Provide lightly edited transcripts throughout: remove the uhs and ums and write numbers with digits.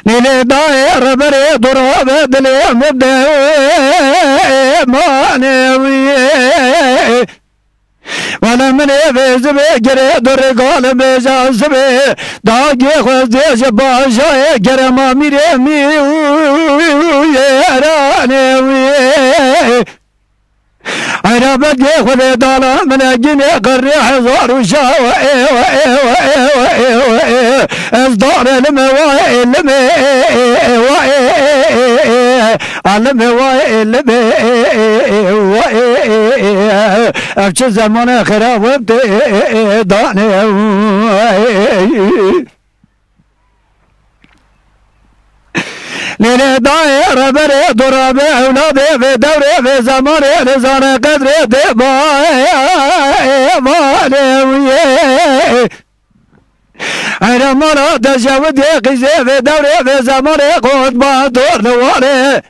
نيلي داير بري ضرب دلي مدى مانوي وانا من يفز بجري در قال بجاز بي داقي خوز ديش باشا جري ما ميري ميرانوي عربت يخذ دالا من الجني قري حزار وشاوى اصدار المواي افشي زمان خراب وابتي داني ليلي داير بري ضربي اولادي في دوري في زماني لسان قدري دباي انا مرة تشاود يقزي في دوري في زماني قد ما دور نوالي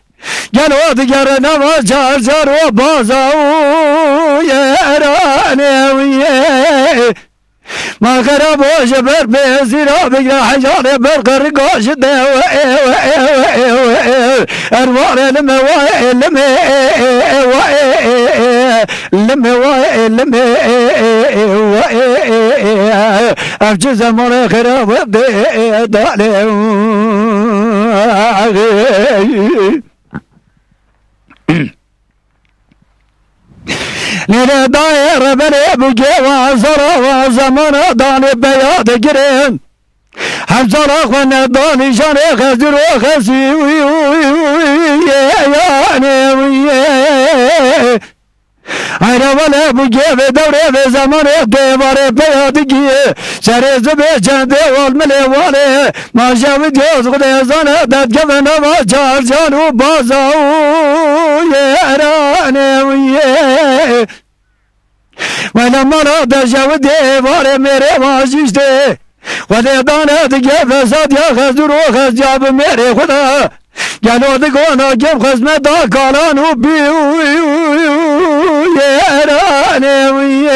قالوا تقرنا ما شار شار وبازاو يراني ما خربوش بربيزيرا بقرا حجاري برقر قوش داوي اروار لمي افجي زمان خراب دالي ليلي داير بني بجي وزرا وزمان داني بياض قرين حمزر اخوانا داني جاني خزر وخزي انا ولا بجي في دوري في زمان ديواري بياض قي سري زبي جندي والملي والي ما جاود يوزغ ديزانا داد قبنا ما جار جانو بازاو يراني وانا مرة جاود يواري ميري واجيشتي ودي دانا دقي فساد يا خزر وخز جاب ميري خدا قالوا دقونا جيب خزمة دا قالانو بيو يراني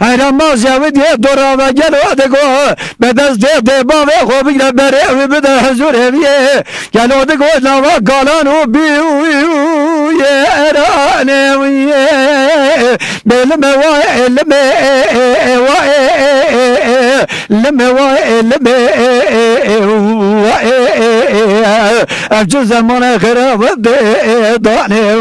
انا ما جاود يدورا وقالوا دقو بدست دي بابي خو بقنا بريوي بدا حزور هبيه قالوا دقونا وقالانو بيو يراني افجو زمان خراب داني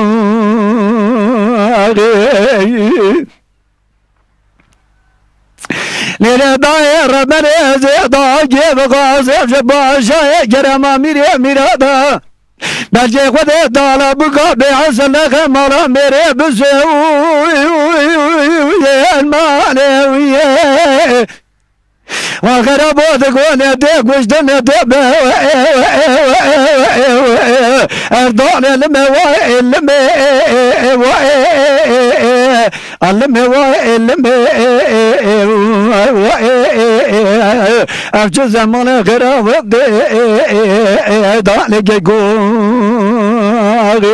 ليلي داير بني زيدا جيب غازب جباشا جرما ميري ميرادا بلجي خذي دالا بقى بعسل خمرا ميري بسوي الماني وخربو تقول ديك وجدن ديب اردون افجو زمان خراب داني قول